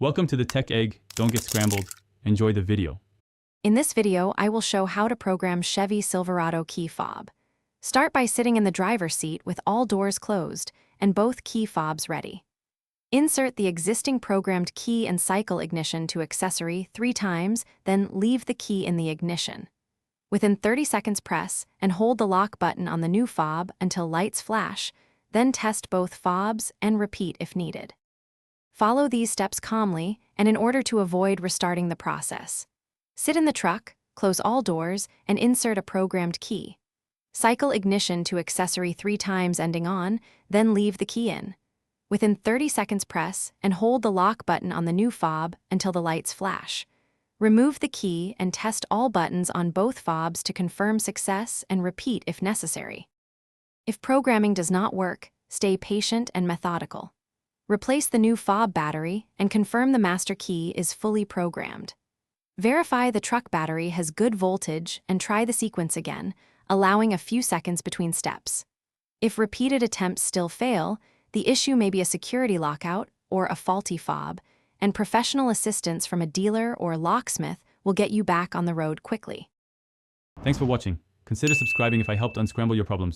Welcome to the Tech Egg. Don't get scrambled. Enjoy the video. In this video, I will show how to program Chevy Silverado key fob. Start by sitting in the driver's seat with all doors closed and both key fobs ready. Insert the existing programmed key and cycle ignition to accessory 3 times, then leave the key in the ignition. Within 30 seconds, press and hold the lock button on the new fob until lights flash, then test both fobs and repeat if needed. Follow these steps calmly and in order to avoid restarting the process. Sit in the truck, close all doors, and insert a programmed key. Cycle ignition to accessory 3 times ending on, then leave the key in. Within 30 seconds, press and hold the lock button on the new fob until the lights flash. Remove the key and test all buttons on both fobs to confirm success and repeat if necessary. If programming does not work, stay patient and methodical. Replace the new fob battery and confirm the master key is fully programmed. Verify the truck battery has good voltage and try the sequence again, allowing a few seconds between steps. If repeated attempts still fail, the issue may be a security lockout or a faulty fob, and professional assistance from a dealer or locksmith will get you back on the road quickly. Thanks for watching. Consider subscribing if I helped unscramble your problems.